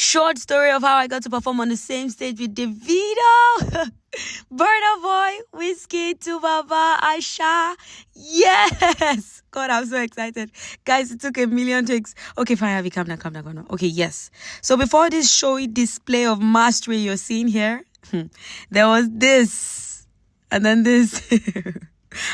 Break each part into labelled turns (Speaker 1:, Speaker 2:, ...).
Speaker 1: short story of how I got to perform on the same stage with Davido, Burna Boy, Wizkid, Tubaba, Aisha. Yes! God, I'm so excited. Guys, it took a million takes. Okay, fine, Havfy, calm down. Okay, yes. So before this showy display of mastery you're seeing here, there was this, and then this.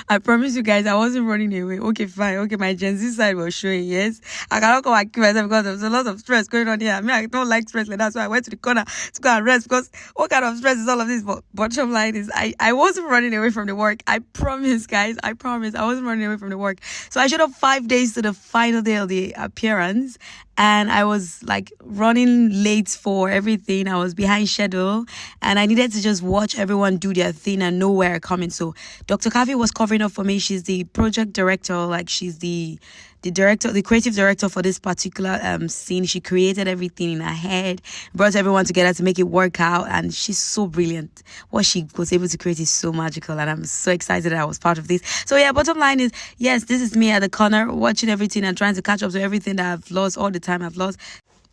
Speaker 1: I promise you guys, I wasn't running away. Okay, fine. Okay, my Gen Z side was showing, yes. I cannot come and kill myself because there's a lot of stress going on here. I mean, I don't like stress like that, so I went to the corner to go and rest because what kind of stress is all of this? But bottom line is, I wasn't running away from the work. I promise, guys. I promise. I wasn't running away from the work. So I showed up 5 days to the final day of the appearance. And I was like running late for everything. I was behind schedule and I needed to just watch everyone do their thing and know where I'm coming. So Dr. Havfy was covering up for me. She's the project director, like she's the director, the creative director for this particular scene. She created everything in her head, brought everyone together to make it work out, and she's so brilliant. What she was able to create is so magical, and I'm so excited that I was part of this. So yeah, bottom line is, yes, this is me at the corner watching everything and trying to catch up to everything that I've lost, all the time I've lost.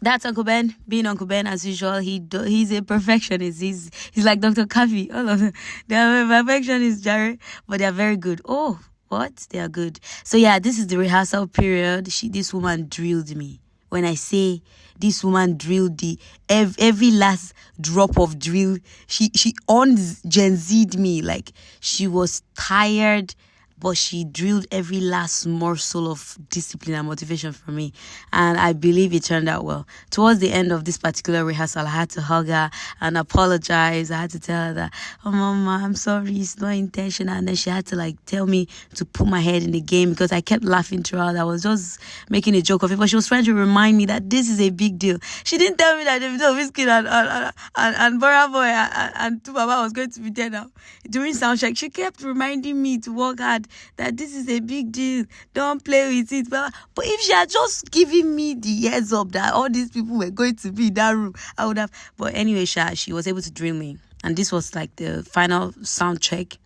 Speaker 1: That's Uncle Ben, being Uncle Ben as usual. He's a perfectionist. He's like Dr. Havfy. All of them, they're a perfectionist, Jerry, but they're very good. Oh, what? They are good. So yeah, this is the rehearsal period. This woman drilled me. When I say this woman drilled every last drop of drill, she on Gen Z'd me. Like, she was tired, but she drilled every last morsel of discipline and motivation for me. And I believe it turned out well. Towards the end of this particular rehearsal, I had to hug her and apologize. I had to tell her that, oh, Mama, I'm sorry, it's not intentional. And then she had to like tell me to put my head in the game because I kept laughing throughout. I was just making a joke of it, but she was trying to remind me that this is a big deal. She didn't tell me that Davido, wizkid, and Burna Boy and Tubaba was going to be there now. During soundcheck, she kept reminding me to work hard, that this is a big deal, don't play with it. But if she had just given me the heads up that all these people were going to be in that room, I would have. But anyway, she was able to drill me, and this was like the final sound check.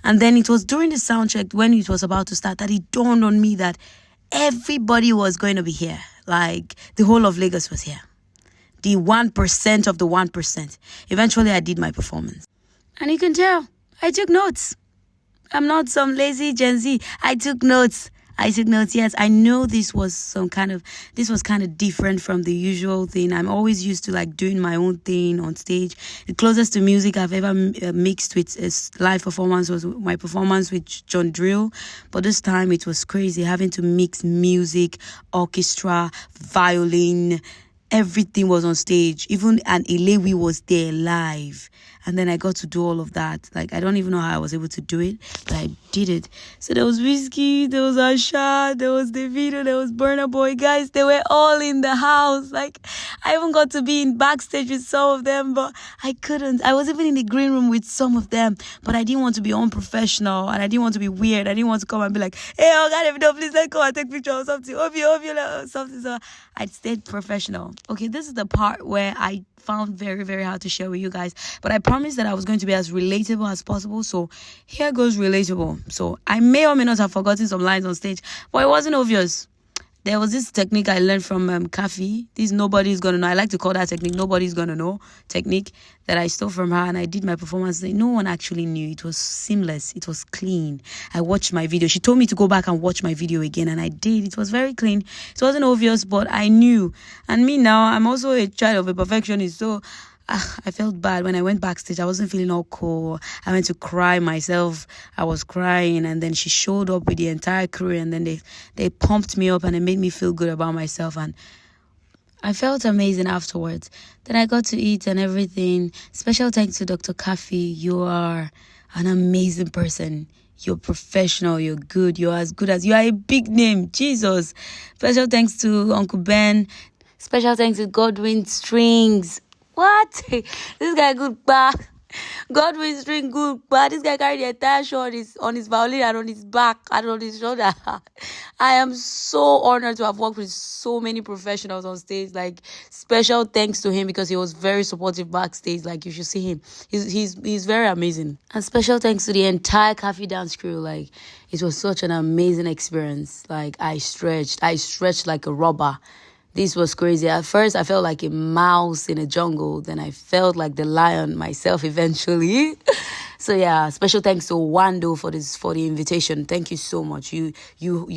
Speaker 1: And then it was during the sound check, when it was about to start, that it dawned on me that everybody was going to be here. Like, the whole of Lagos was here, the 1% of the 1%. Eventually I did my performance, and you can tell I took notes. I'm not some lazy Gen Z. I took notes. Yes, I know this was kind of different from the usual thing. I'm always used to like doing my own thing on stage. The closest to music I've ever mixed with a live performance was my performance with John Drill. But this time it was crazy, having to mix music, orchestra, violin. Everything was on stage. Even an Ilewi was there live. And then I got to do all of that. Like, I don't even know how I was able to do it, but I did it. So there was Wizkid, there was Aisha, there was Davido, there was Burna Boy. Guys, they were all in the house. Like, I even got to be in backstage with some of them, but I couldn't. I was even in the green room with some of them, but I didn't want to be unprofessional, and I didn't want to be weird. I didn't want to come and be like, hey, oh God, Davido, please let's go and take pictures or something. Hope you, something. So I stayed professional. Okay, this is the part where I found very, very hard to share with you guys, but I promised that I was going to be as relatable as possible. So here goes relatable. So I may or may not have forgotten some lines on stage, but it wasn't obvious. There was this technique I learned from Havfy. This nobody's gonna know. I like to call that technique nobody's gonna know technique, that I stole from her, and I did my performance. No one actually knew. It was seamless. It was clean. I watched my video. She told me to go back and watch my video again, and I did. It was very clean. It wasn't obvious, but I knew. And me now, I'm also a child of a perfectionist, so I felt bad when I went backstage. I wasn't feeling all cool. I went to cry myself. I was crying, and then she showed up with the entire crew, and then they pumped me up, and it made me feel good about myself, and I felt amazing afterwards. Then I got to eat and everything. Special thanks to Dr. Havfy. You are an amazing person. You're professional. You're good. You're as good as... You are a big name. Jesus. Special thanks to Uncle Ben. Special thanks to Godwin Strings. What? This guy good back. Godwin String good, but this guy carried the entire show on his violin and on his back and on his shoulder. I am so honored to have worked with so many professionals on stage. Like, special thanks to him because he was very supportive backstage. Like, you should see him. He's very amazing. And special thanks to the entire Havfy dance crew. Like, it was such an amazing experience. Like, I stretched like a rubber. This was crazy. At first, I felt like a mouse in a jungle. Then I felt like the lion myself eventually. So yeah, special thanks to Wando for the invitation. Thank you so much. You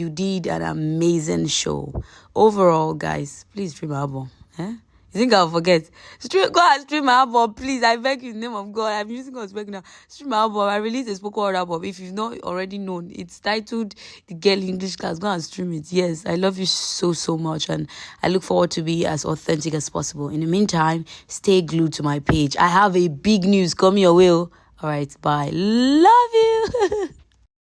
Speaker 1: did an amazing show. Overall, guys, please stream my album. Eh? You think I'll forget? Go and stream my album, please. I beg you in the name of God. I'm using God's back now. Stream my album. I released a spoken word album. If you've not already known, it's titled The Girl English Class. Go and stream it. Yes, I love you so, so much. And I look forward to be as authentic as possible. In the meantime, stay glued to my page. I have a big news coming your way. All right, bye. Love you.